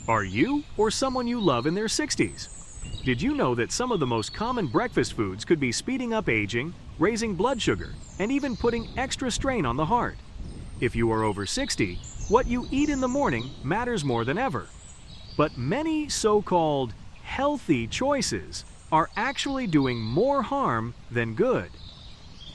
Are you or someone you love in their 60s? Did you know that some of the most common breakfast foods could be speeding up aging, raising blood sugar, and even putting extra strain on the heart? If you are over 60, what you eat in the morning matters more than ever. But many so-called healthy choices are actually doing more harm than good.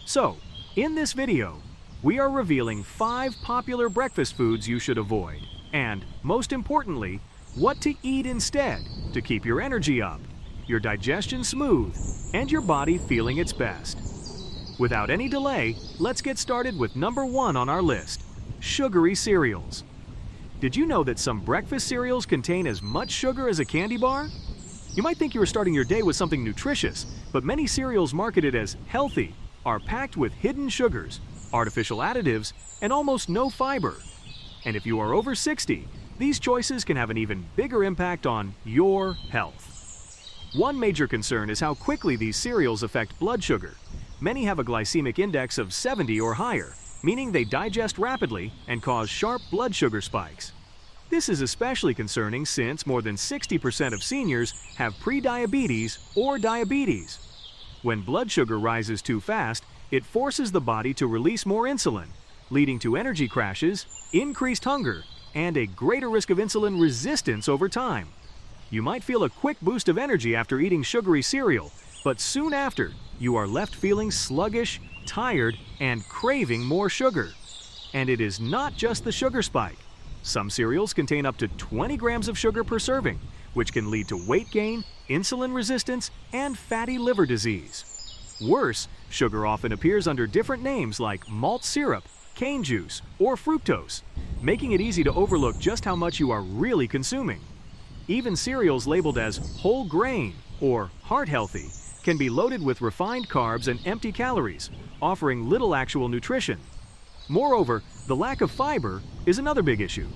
So, in this video, we are revealing 5 popular breakfast foods you should avoid, and, most importantly, what to eat instead to keep your energy up, your digestion smooth, and your body feeling its best. Without any delay, let's get started with number 1 on our list: sugary cereals. Did you know that some breakfast cereals contain as much sugar as a candy bar? You might think you are starting your day with something nutritious, but many cereals marketed as healthy are packed with hidden sugars, artificial additives, and almost no fiber. And if you are over 60, these choices can have an even bigger impact on your health. One major concern is how quickly these cereals affect blood sugar. Many have a glycemic index of 70 or higher, meaning they digest rapidly and cause sharp blood sugar spikes. This is especially concerning since more than 60% of seniors have prediabetes or diabetes. When blood sugar rises too fast, it forces the body to release more insulin, leading to energy crashes, increased hunger, and a greater risk of insulin resistance over time. You might feel a quick boost of energy after eating sugary cereal, but soon after, you are left feeling sluggish, tired, and craving more sugar. And it is not just the sugar spike. Some cereals contain up to 20 grams of sugar per serving, which can lead to weight gain, insulin resistance, and fatty liver disease. Worse, sugar often appears under different names like malt syrup, cane juice, or fructose, making it easy to overlook just how much you are really consuming. Even cereals labeled as whole grain or heart healthy can be loaded with refined carbs and empty calories, offering little actual nutrition. Moreover, the lack of fiber is another big issue.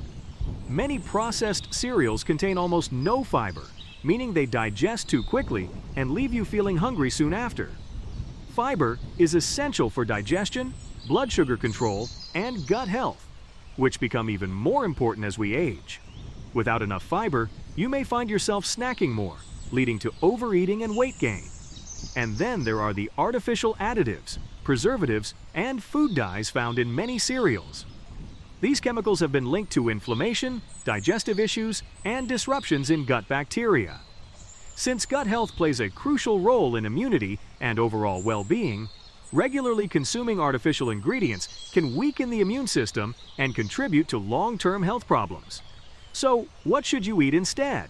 Many processed cereals contain almost no fiber, meaning they digest too quickly and leave you feeling hungry soon after. Fiber is essential for digestion, blood sugar control, and gut health, which become even more important as we age. Without enough fiber, you may find yourself snacking more, leading to overeating and weight gain. And then there are the artificial additives, preservatives, and food dyes found in many cereals. These chemicals have been linked to inflammation, digestive issues, and disruptions in gut bacteria. Since gut health plays a crucial role in immunity and overall well-being, regularly consuming artificial ingredients can weaken the immune system and contribute to long-term health problems. So, what should you eat instead?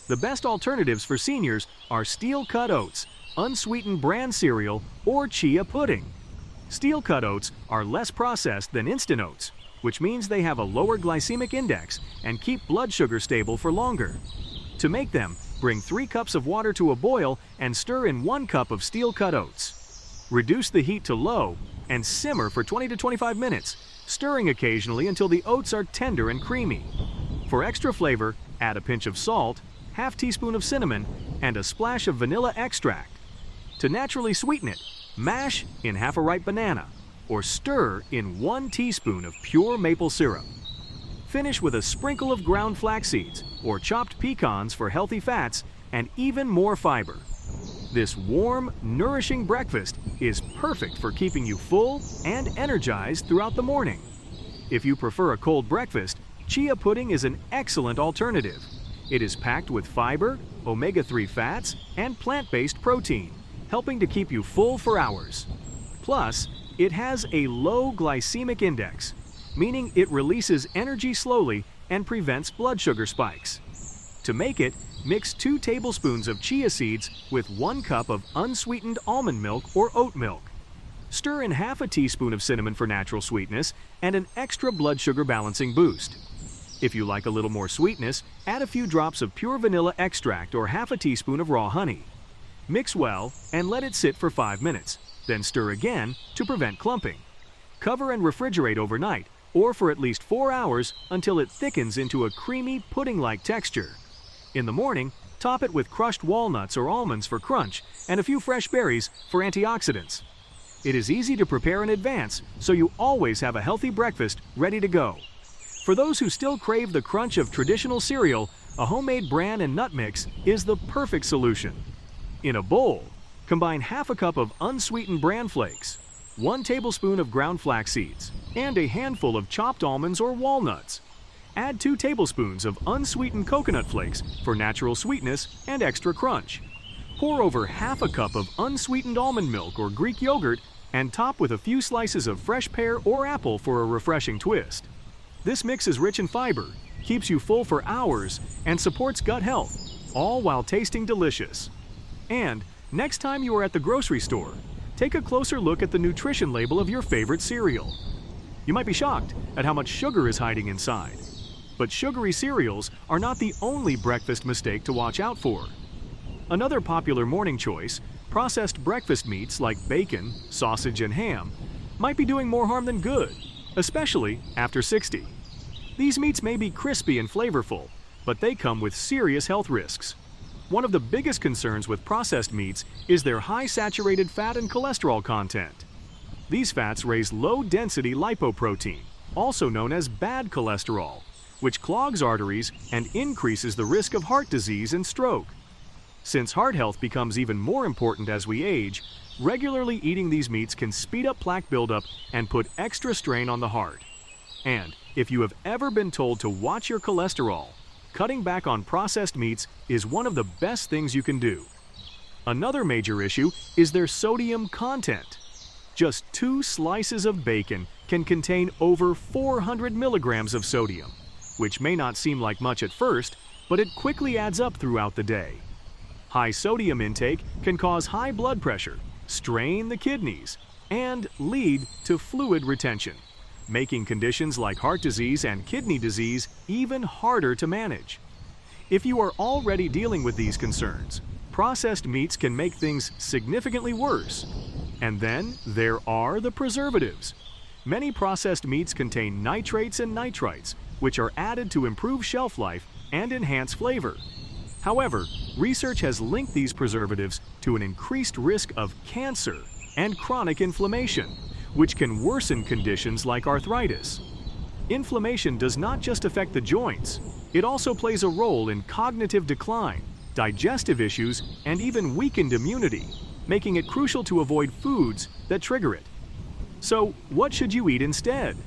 The best alternatives for seniors are steel-cut oats, unsweetened bran cereal, or chia pudding. Steel-cut oats are less processed than instant oats, which means they have a lower glycemic index and keep blood sugar stable for longer. To make them, bring 3 cups of water to a boil and stir in 1 cup of steel-cut oats. Reduce the heat to low and simmer for 20 to 25 minutes, stirring occasionally until the oats are tender and creamy. For extra flavor, add a pinch of salt, half teaspoon of cinnamon, and a splash of vanilla extract. To naturally sweeten it, mash in half a ripe banana or stir in 1 teaspoon of pure maple syrup. Finish with a sprinkle of ground flax seeds or chopped pecans for healthy fats and even more fiber. This warm, nourishing breakfast is perfect for keeping you full and energized throughout the morning. If you prefer a cold breakfast, chia pudding is an excellent alternative. It is packed with fiber, omega-3 fats, and plant-based protein, helping to keep you full for hours. Plus, it has a low glycemic index, meaning it releases energy slowly and prevents blood sugar spikes. To make it, mix 2 tablespoons of chia seeds with 1 cup of unsweetened almond milk or oat milk. Stir in half a teaspoon of cinnamon for natural sweetness and an extra blood sugar balancing boost. If you like a little more sweetness, add a few drops of pure vanilla extract or half a teaspoon of raw honey. Mix well and let it sit for 5 minutes, then stir again to prevent clumping. Cover and refrigerate overnight or for at least 4 hours until it thickens into a creamy pudding-like texture. In the morning, top it with crushed walnuts or almonds for crunch and a few fresh berries for antioxidants. It is easy to prepare in advance, so you always have a healthy breakfast ready to go. For those who still crave the crunch of traditional cereal, a homemade bran and nut mix is the perfect solution. In a bowl, combine half a cup of unsweetened bran flakes, 1 tablespoon of ground flax seeds, and a handful of chopped almonds or walnuts. Add 2 tablespoons of unsweetened coconut flakes for natural sweetness and extra crunch. Pour over half a cup of unsweetened almond milk or Greek yogurt and top with a few slices of fresh pear or apple for a refreshing twist. This mix is rich in fiber, keeps you full for hours, and supports gut health, all while tasting delicious. And next time you are at the grocery store, take a closer look at the nutrition label of your favorite cereal. You might be shocked at how much sugar is hiding inside. But sugary cereals are not the only breakfast mistake to watch out for. Another popular morning choice, processed breakfast meats like bacon, sausage, and ham, might be doing more harm than good, especially after 60. These meats may be crispy and flavorful, but they come with serious health risks. One of the biggest concerns with processed meats is their high saturated fat and cholesterol content. These fats raise low-density lipoprotein, also known as bad cholesterol, which clogs arteries and increases the risk of heart disease and stroke. Since heart health becomes even more important as we age, regularly eating these meats can speed up plaque buildup and put extra strain on the heart. And if you have ever been told to watch your cholesterol, cutting back on processed meats is one of the best things you can do. Another major issue is their sodium content. Just 2 slices of bacon can contain over 400 milligrams of sodium, which may not seem like much at first, but it quickly adds up throughout the day. High sodium intake can cause high blood pressure, strain the kidneys, and lead to fluid retention, making conditions like heart disease and kidney disease even harder to manage. If you are already dealing with these concerns, processed meats can make things significantly worse. And then there are the preservatives. Many processed meats contain nitrates and nitrites, which are added to improve shelf life and enhance flavor. However, research has linked these preservatives to an increased risk of cancer and chronic inflammation, which can worsen conditions like arthritis. Inflammation does not just affect the joints, it also plays a role in cognitive decline, digestive issues, and even weakened immunity, making it crucial to avoid foods that trigger it. So, what should you eat instead?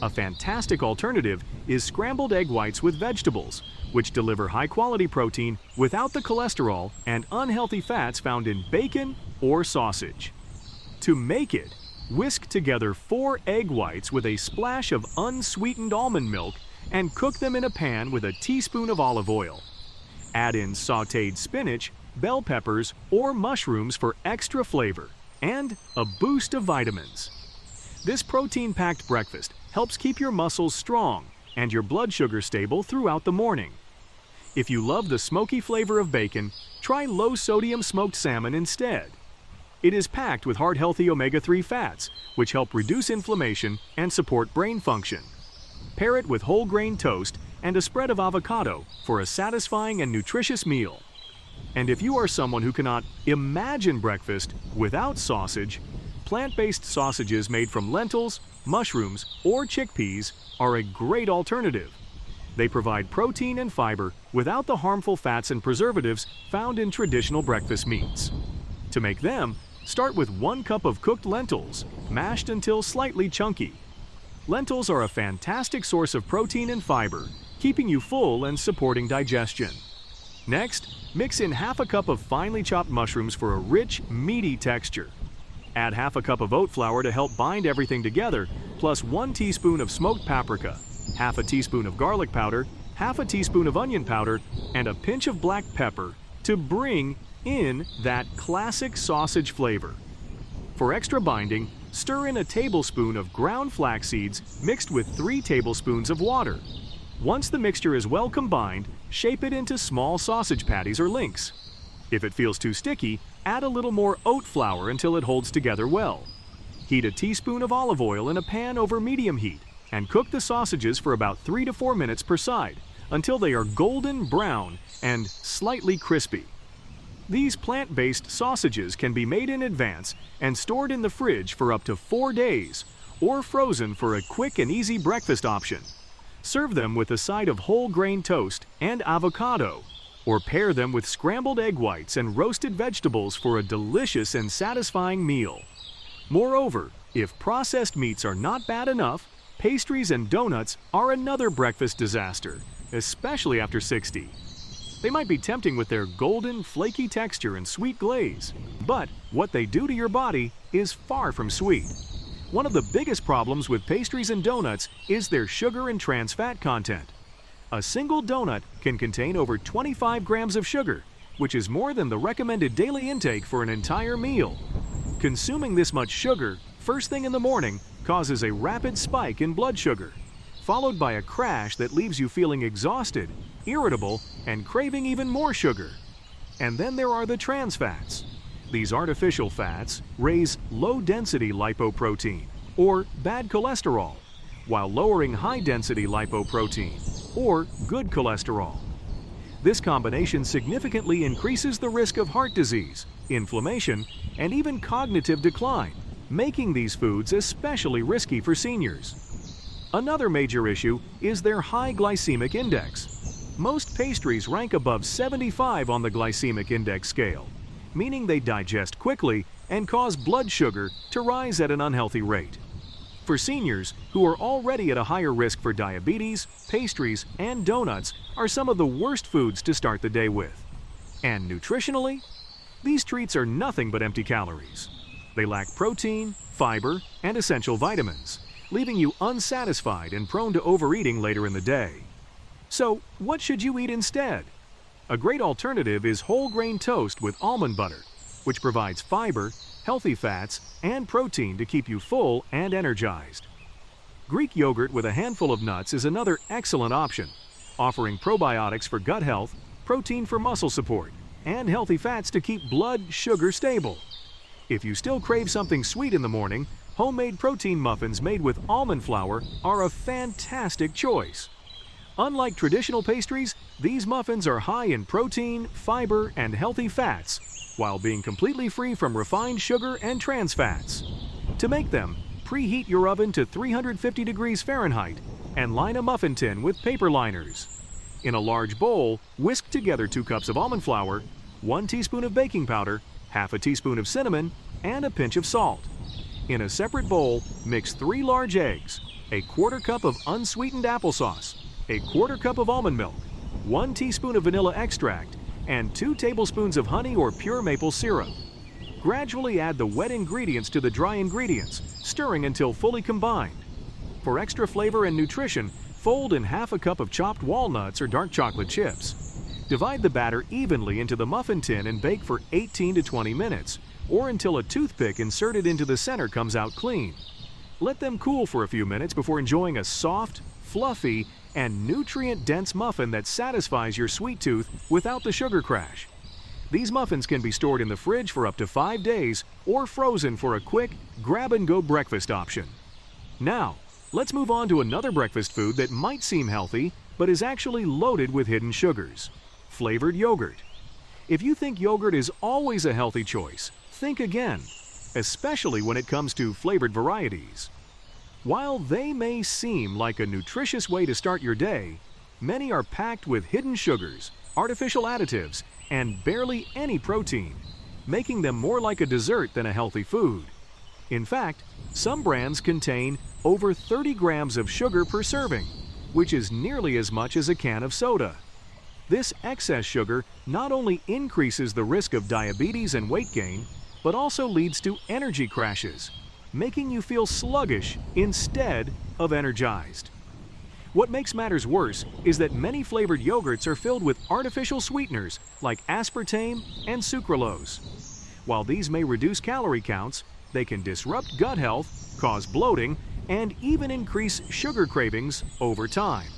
A fantastic alternative is scrambled egg whites with vegetables, which deliver high-quality protein without the cholesterol and unhealthy fats found in bacon or sausage. To make it, whisk together 4 egg whites with a splash of unsweetened almond milk and cook them in a pan with a teaspoon of olive oil. Add in sautéed spinach, bell peppers, or mushrooms for extra flavor and a boost of vitamins. This protein-packed breakfast helps keep your muscles strong and your blood sugar stable throughout the morning. If you love the smoky flavor of bacon, try low-sodium smoked salmon instead. It is packed with heart-healthy omega-3 fats, which help reduce inflammation and support brain function. Pair it with whole grain toast and a spread of avocado for a satisfying and nutritious meal. And if you are someone who cannot imagine breakfast without sausage, plant-based sausages made from lentils, mushrooms, or chickpeas are a great alternative. They provide protein and fiber without the harmful fats and preservatives found in traditional breakfast meats. To make them, start with 1 cup of cooked lentils, mashed until slightly chunky. Lentils are a fantastic source of protein and fiber, keeping you full and supporting digestion. Next, mix in half a cup of finely chopped mushrooms for a rich, meaty texture. Add half a cup of oat flour to help bind everything together, plus 1 teaspoon of smoked paprika, half a teaspoon of garlic powder, half a teaspoon of onion powder, and a pinch of black pepper to bring in that classic sausage flavor. For extra binding, stir in a tablespoon of ground flax seeds mixed with 3 tablespoons of water. Once the mixture is well combined, shape it into small sausage patties or links. If it feels too sticky, add a little more oat flour until it holds together well. Heat a teaspoon of olive oil in a pan over medium heat and cook the sausages for about 3 to 4 minutes per side until they are golden brown and slightly crispy. These plant-based sausages can be made in advance and stored in the fridge for up to 4 days or frozen for a quick and easy breakfast option. Serve them with a side of whole grain toast and avocado, or pair them with scrambled egg whites and roasted vegetables for a delicious and satisfying meal. Moreover, if processed meats are not bad enough, pastries and donuts are another breakfast disaster, especially after 60. They might be tempting with their golden, flaky texture and sweet glaze, but what they do to your body is far from sweet. One of the biggest problems with pastries and donuts is their sugar and trans fat content. A single donut can contain over 25 grams of sugar, which is more than the recommended daily intake for an entire meal. Consuming this much sugar first thing in the morning causes a rapid spike in blood sugar, followed by a crash that leaves you feeling exhausted, irritable, and craving even more sugar. And then there are the trans fats. These artificial fats raise low-density lipoprotein, or bad cholesterol, while lowering high-density lipoprotein, or good cholesterol. This combination significantly increases the risk of heart disease, inflammation, and even cognitive decline, making these foods especially risky for seniors. Another major issue is their high glycemic index. Most pastries rank above 75 on the glycemic index scale, meaning they digest quickly and cause blood sugar to rise at an unhealthy rate. For seniors who are already at a higher risk for diabetes, pastries, and donuts are some of the worst foods to start the day with. And nutritionally, these treats are nothing but empty calories. They lack protein, fiber, and essential vitamins, leaving you unsatisfied and prone to overeating later in the day. So, what should you eat instead? A great alternative is whole grain toast with almond butter, which provides fiber, healthy fats, and protein to keep you full and energized. Greek yogurt with a handful of nuts is another excellent option, offering probiotics for gut health, protein for muscle support, and healthy fats to keep blood sugar stable. If you still crave something sweet in the morning, homemade protein muffins made with almond flour are a fantastic choice. Unlike traditional pastries, these muffins are high in protein, fiber, and healthy fats, while being completely free from refined sugar and trans fats. To make them, preheat your oven to 350 degrees Fahrenheit and line a muffin tin with paper liners. In a large bowl, whisk together 2 cups of almond flour, 1 teaspoon of baking powder, half a teaspoon of cinnamon, and a pinch of salt. In a separate bowl, mix 3 large eggs, a 1/4 cup of unsweetened applesauce, a 1/4 cup of almond milk, 1 teaspoon of vanilla extract, and 2 tablespoons of honey or pure maple syrup. Gradually add the wet ingredients to the dry ingredients, stirring until fully combined. For extra flavor and nutrition, fold in half a cup of chopped walnuts or dark chocolate chips. Divide the batter evenly into the muffin tin and bake for 18 to 20 minutes, or until a toothpick inserted into the center comes out clean. Let them cool for a few minutes before enjoying a soft, fluffy, and nutrient-dense muffin that satisfies your sweet tooth without the sugar crash. These muffins can be stored in the fridge for up to 5 days or frozen for a quick, grab-and-go breakfast option. Now, let's move on to another breakfast food that might seem healthy, but is actually loaded with hidden sugars: flavored yogurt. If you think yogurt is always a healthy choice, think again, especially when it comes to flavored varieties. While they may seem like a nutritious way to start your day, many are packed with hidden sugars, artificial additives, and barely any protein, making them more like a dessert than a healthy food. In fact, some brands contain over 30 grams of sugar per serving, which is nearly as much as a can of soda. This excess sugar not only increases the risk of diabetes and weight gain, but also leads to energy crashes, making you feel sluggish instead of energized. What makes matters worse is that many flavored yogurts are filled with artificial sweeteners like aspartame and sucralose. While these may reduce calorie counts, they can disrupt gut health, cause bloating, and even increase sugar cravings over time.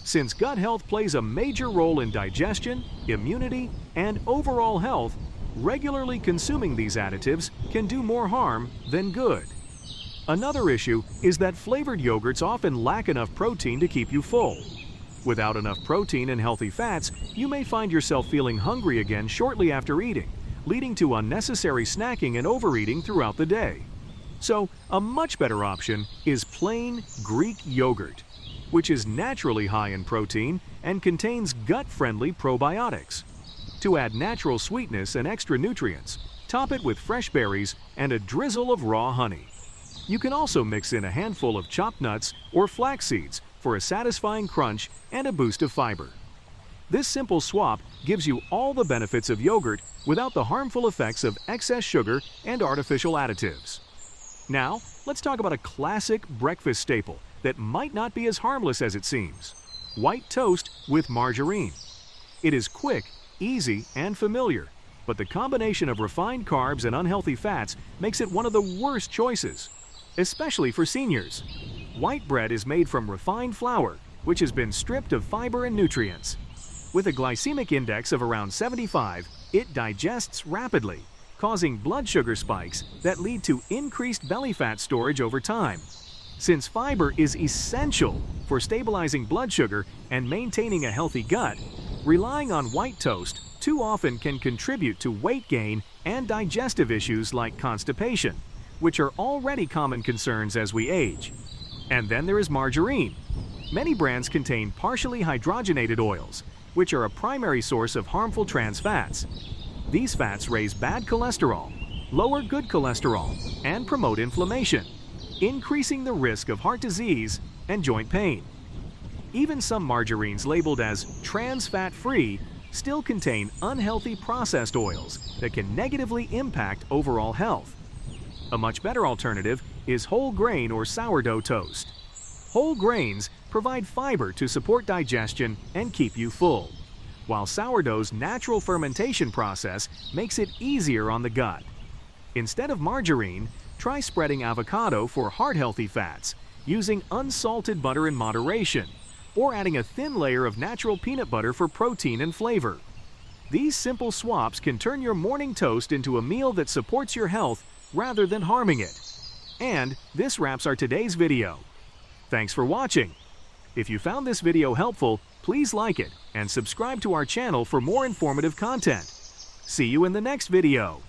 Since gut health plays a major role in digestion, immunity, and overall health, regularly consuming these additives can do more harm than good. Another issue is that flavored yogurts often lack enough protein to keep you full. Without enough protein and healthy fats, you may find yourself feeling hungry again shortly after eating, leading to unnecessary snacking and overeating throughout the day. So, a much better option is plain Greek yogurt. which is naturally high in protein and contains gut-friendly probiotics. To add natural sweetness and extra nutrients, top it with fresh berries and a drizzle of raw honey. You can also mix in a handful of chopped nuts or flax seeds for a satisfying crunch and a boost of fiber. This simple swap gives you all the benefits of yogurt without the harmful effects of excess sugar and artificial additives. Now, let's talk about a classic breakfast staple that might not be as harmless as it seems: white toast with margarine. It is quick, easy, and familiar, but the combination of refined carbs and unhealthy fats makes it one of the worst choices, especially for seniors. White bread is made from refined flour, which has been stripped of fiber and nutrients. With a glycemic index of around 75, it digests rapidly, causing blood sugar spikes that lead to increased belly fat storage over time. Since fiber is essential for stabilizing blood sugar and maintaining a healthy gut, relying on white toast too often can contribute to weight gain and digestive issues like constipation, which are already common concerns as we age. And then there is margarine. Many brands contain partially hydrogenated oils, which are a primary source of harmful trans fats. These fats raise bad cholesterol, lower good cholesterol, and promote inflammation, increasing the risk of heart disease and joint pain. Even some margarines labeled as trans fat-free still contain unhealthy processed oils that can negatively impact overall health. A much better alternative is whole grain or sourdough toast. Whole grains provide fiber to support digestion and keep you full, while sourdough's natural fermentation process makes it easier on the gut. Instead of margarine, try spreading avocado for heart-healthy fats, using unsalted butter in moderation, or adding a thin layer of natural peanut butter for protein and flavor. These simple swaps can turn your morning toast into a meal that supports your health rather than harming it. And this wraps our today's video. Thanks for watching. If you found this video helpful, please like it and subscribe to our channel for more informative content. See you in the next video.